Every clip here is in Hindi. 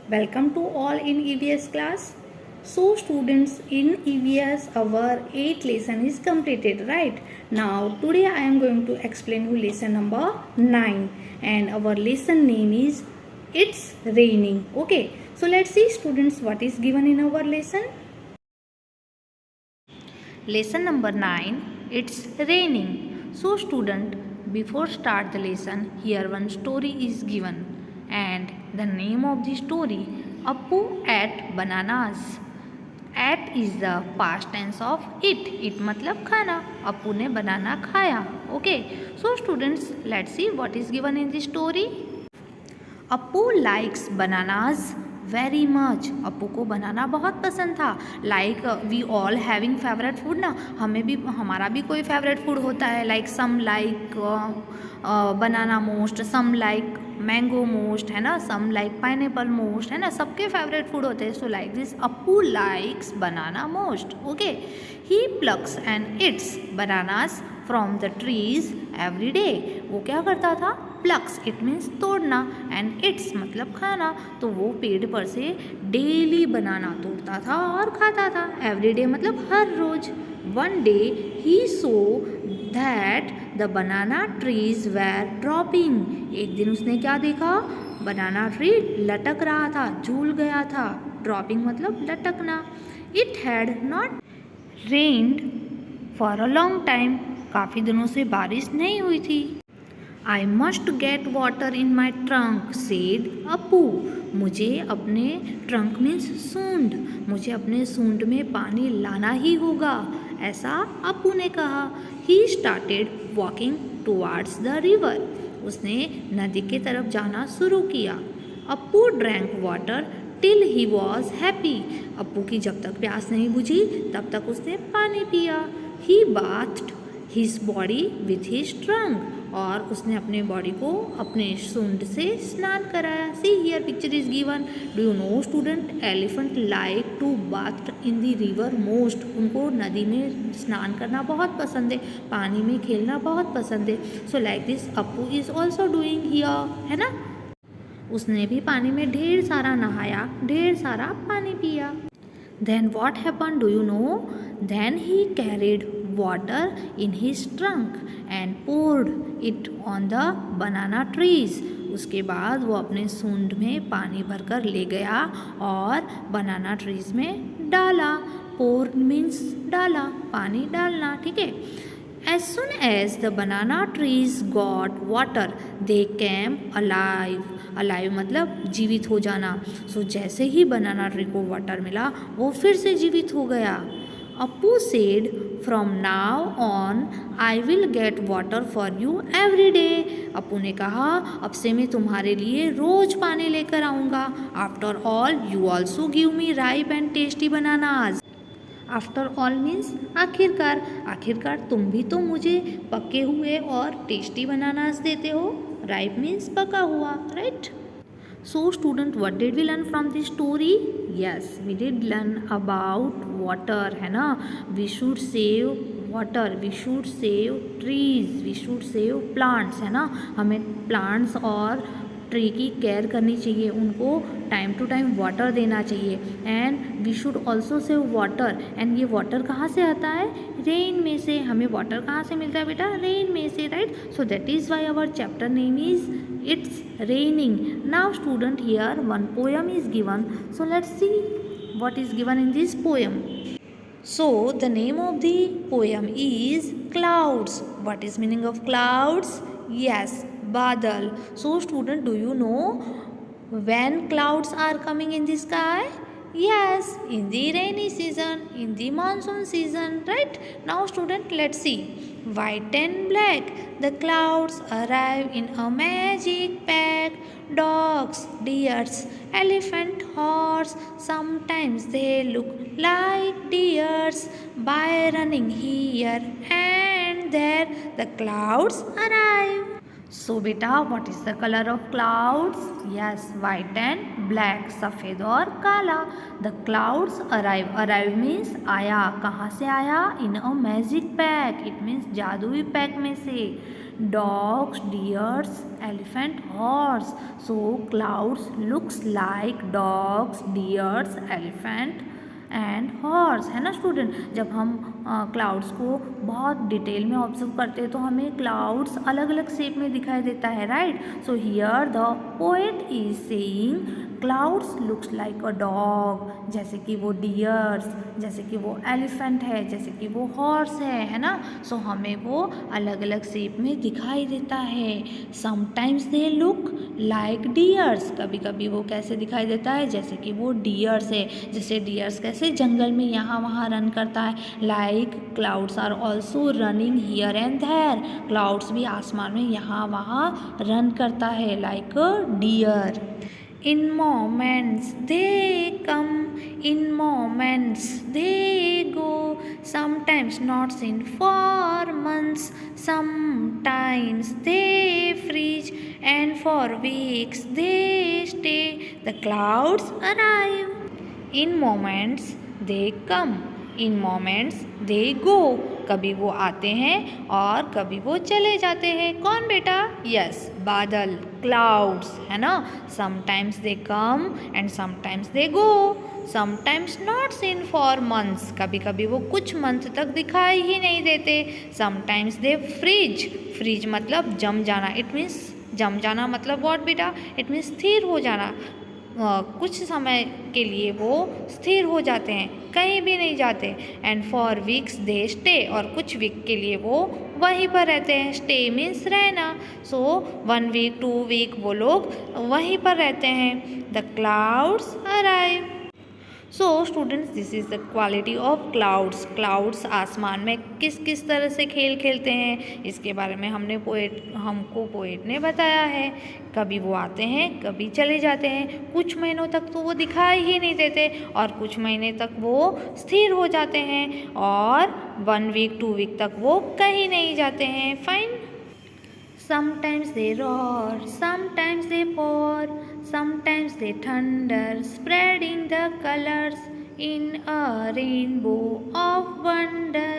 Welcome to all in EVS class. So students, in EVS our 8th lesson is completed, right? Now today I am going to explain you lesson number 9 and our lesson name is It's Raining. Okay, so let's see students what is given in our lesson. Lesson number 9, It's Raining. So student, before start the lesson, here one story is given and the name of the story, Appu ate bananas. Ate is the past tense of it. It मतलब खाना. Appu ने banana खाया. Okay. So students, let's see what is given in the story. Appu likes bananas very much. Appu को बनाना बहुत पसंद था. Like we all having favourite food ना, हमें भी हमारा भी कोई फेवरेट फूड होता है. Like some like banana most, some like mango most, है ना, सम लाइक पाइनएप्पल मोस्ट, है ना, सबके फेवरेट फूड होते हैं. So like this Appu likes banana most. Okay, he plucks and it's bananas from the trees every day. वो क्या करता था? प्लक्स इट मीन्स तोड़ना एंड इट्स मतलब खाना. तो वो पेड़ पर से डेली बनाना तोड़ता था और खाता था. एवरी डे मतलब हर रोज. वन डे ही so that the banana trees were dropping. एक दिन उसने क्या देखा? बनाना ट्री लटक रहा था, झूल गया था. ड्रॉपिंग मतलब लटकना. It had not rained for a long time. काफ़ी दिनों से बारिश नहीं हुई थी. I must get water in my trunk, said Appu. मुझे अपने ट्रंक मीन्स सूंड, मुझे अपने सूंड में पानी लाना ही होगा, ऐसा अप्पू ने कहा. He started walking towards the river. उसने नदी के तरफ जाना शुरू किया. Appu drank water till he was happy. Appu की जब तक प्यास नहीं बुझी तब तक उसने पानी पिया. He bathed his body with his trunk. और उसने अपने बॉडी को अपने सूंड से स्नान कराया. See here picture is given. Do you know student, elephant like to bath in the river most. उनको नदी में स्नान करना बहुत पसंद है, पानी में खेलना बहुत पसंद है. So like this Appu is also doing here, है ना. उसने भी पानी में ढेर सारा नहाया, ढेर सारा पानी पिया. Then what happened, do you know? Then he carried water in his trunk and poured it on the banana trees. उसके बाद वो अपने सूंड में पानी भरकर ले गया और बनाना ट्रीज में डाला. pour means डाला, पानी डालना, ठीक है. As soon as the banana trees got water, they came alive. Alive मतलब जीवित हो जाना. सो जैसे ही बनाना ट्री को वाटर मिला वो फिर से जीवित हो गया. Appu said from now on I will get water for you every day. Appu ने कहा अब से मैं तुम्हारे लिए रोज पानी लेकर आऊँगा. After all you also give me ripe and tasty bananas. After all means आखिरकार, आखिरकार तुम भी तो मुझे पके हुए और टेस्टी बनानास देते हो. राइप मीन्स पका हुआ, right. So student, what did we learn from this story? Yes, we did learn about water, है ना. We should save water, we should save trees, we should save plants, है ना. हमें प्लांट्स और ट्री की केयर करनी चाहिए, उनको टाइम टू टाइम वाटर देना चाहिए. And we should also save water. And ये वाटर कहाँ से आता है? रेन में से. हमें वाटर कहाँ से मिलता है बेटा? रेन में से, right. So that is why our chapter name is it's raining. Now student, here one poem is given. So let's see what is given in this poem. So the name of the poem is Clouds. What is meaning of clouds? Yes, badal. So student, do you know when clouds are coming in the sky? Yes, in the rainy season, in the monsoon season, right. Now student, let's see. White and black, the clouds arrive in a magic pack. Dogs, deers, elephant, horse, sometimes they look like deers. By running here and there, the clouds arrive. So बेटा what is the colour of clouds? Yes, white and black, सफ़ेद और काला। The clouds arrive, arrive means आया, कहाँ से आया? In a magic pack, it means जादुई पैक में से। Dogs, deers, elephant, horse. So clouds looks like dogs, deers, elephant and horse, है ना स्टूडेंट। जब हम क्लाउड्स को बहुत डिटेल में ऑब्जर्व करते हैं तो हमें क्लाउड्स अलग अलग शेप में दिखाई देता है, right. So here the poet is saying clouds looks like a dog, जैसे कि वो डियर्स, जैसे कि वो एलिफेंट है, जैसे कि वो हॉर्स है ना। सो हमें वो अलग अलग शेप में दिखाई देता है। Sometimes they look like dears, कभी कभी वो कैसे दिखाई देता है? जैसे कि वो डियर्स है, जैसे डियर्स कैसे जंगल में यहाँ वहाँ रन करता है। Like clouds are also running here and there, clouds भी आसमान में यहाँ वहाँ रन करता है like a deer. In moments they come, in moments they go, sometimes not seen for months, sometimes they freeze, and for weeks they stay, the clouds arrive. In moments they come, in moments they go, कभी वो आते हैं और कभी वो चले जाते हैं। कौन बेटा? यस, बादल, क्लाउड्स, है ना। Sometimes they come and sometimes they go, sometimes not seen for months, कभी कभी वो कुछ मंथ तक दिखाई ही नहीं देते। समटाइम्स दे फ्रीज, फ्रीज मतलब जम जाना, इट मीन्स जम जाना मतलब व्हाट बेटा? इट मीन्स स्थिर हो जाना। कुछ समय के लिए वो स्थिर हो जाते हैं, कहीं भी नहीं जाते। And for weeks they stay, और कुछ वीक के लिए वो वहीं पर रहते हैं। स्टे मीन्स रहना। सो 1 वीक 2 वीक वो लोग वहीं पर रहते हैं। The clouds arrive. So students, this is the quality of clouds. Clouds आसमान में किस किस तरह से खेल खेलते हैं, इसके बारे में हमको पोएट ने बताया है। कभी वो आते हैं, कभी चले जाते हैं, कुछ महीनों तक तो वो दिखाई ही नहीं देते, और कुछ महीने तक वो स्थिर हो जाते हैं, और 1 वीक 2 वीक तक वो कहीं नहीं जाते हैं। Fine. Sometimes they roar, sometimes they pour, sometimes they thunder, spreading the colors in a rainbow of wonder.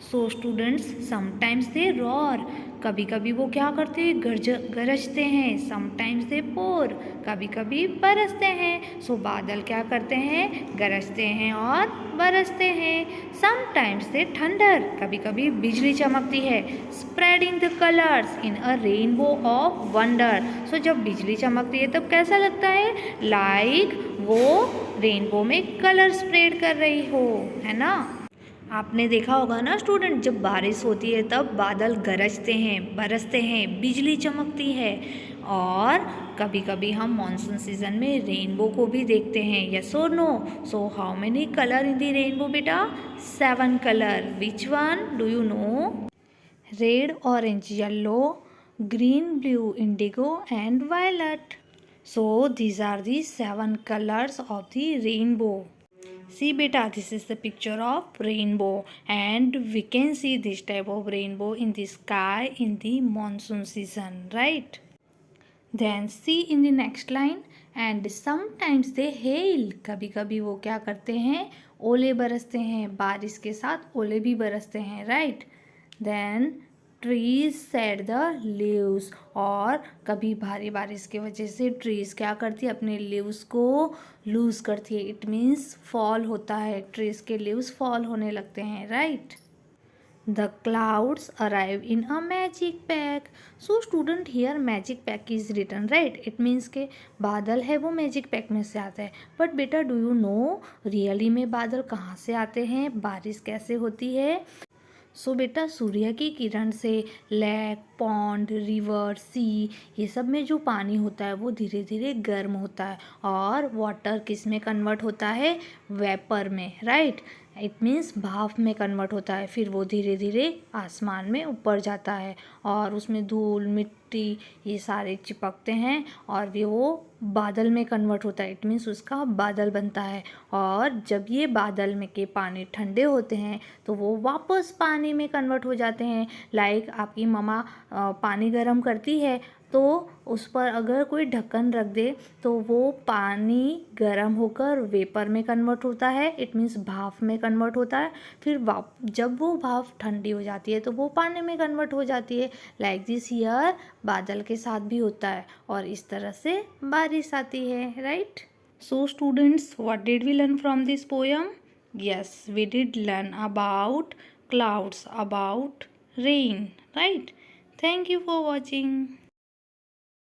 So students, sometimes they roar, कभी कभी वो क्या करते हैं? गरजते हैं। समटाइम्स दे पोर, कभी कभी बरसते हैं। सो बादल क्या करते हैं? गरजते हैं और बरसते हैं। समटाइम्स दे थंडर, कभी कभी बिजली चमकती है। Spreading the colours in a rainbow of wonder, so जब बिजली चमकती है तब कैसा लगता है? लाइक वो रेनबो में कलर स्प्रेड कर रही हो, है ना। आपने देखा होगा ना स्टूडेंट, जब बारिश होती है तब बादल गरजते हैं, बरसते हैं, बिजली चमकती है। और कभी कभी हम मॉनसून सीजन में रेनबो को भी देखते हैं। यस और no? So how many colour in the rainbow बेटा? 7 colour. Which one do you know? Red, orange, yellow, green, blue, indigo and violet. So these are the 7 colors of the rainbow. See beta, this is the picture of rainbow, and we can see this type of rainbow in the sky in the monsoon season, right? Then see in the next line, and sometimes they hail, कभी कभी वो क्या करते हैं? ओले बरसते हैं, बारिश के साथ ओले भी बरसते हैं, right? Then trees said the leaves, और कभी भारी बारिश की वजह से ट्रीज क्या करती है? अपने लीव्स को लूज करती है, इट मीन्स फॉल होता है, ट्रीज के लीव्स फॉल होने लगते हैं, right. The clouds arrive in a magic pack. So student, here magic pack is written, right. It means के बादल है वो मैजिक पैक में से आता है. बट बेटा, डू यू नो रियली में बादल कहाँ से आते हैं, बारिश कैसे होती है? सो बेटा, सूर्य की किरण से लेक, पॉन्ड, रिवर, सी, ये सब में जो पानी होता है वो धीरे धीरे गर्म होता है, और वाटर किस में कन्वर्ट होता है? वेपर में, राइट. इट मीन्स भाप में कन्वर्ट होता है, फिर वो धीरे धीरे आसमान में ऊपर जाता है और उसमें धूल मिट्टी ये सारे चिपकते हैं और वो बादल में कन्वर्ट होता है। इट मीन्स उसका बादल बनता है और जब ये बादल में के पानी ठंडे होते हैं तो वो वापस पानी में कन्वर्ट हो जाते हैं। लाइक आपकी मम्मा पानी गर्म करती है तो उस पर अगर कोई ढक्कन रख दे तो वो पानी गर्म होकर वेपर में कन्वर्ट होता है। इट मीन्स भाप में कन्वर्ट होता है। फिर जब वो भाप ठंडी हो जाती है तो वो पानी में कन्वर्ट हो जाती है। लाइक दिस ईयर बादल के साथ भी होता है और इस तरह से बारिश आती है, right? So students, what did we learn from this poem? Yes, we did learn about clouds, about rain, right? Thank you for watching.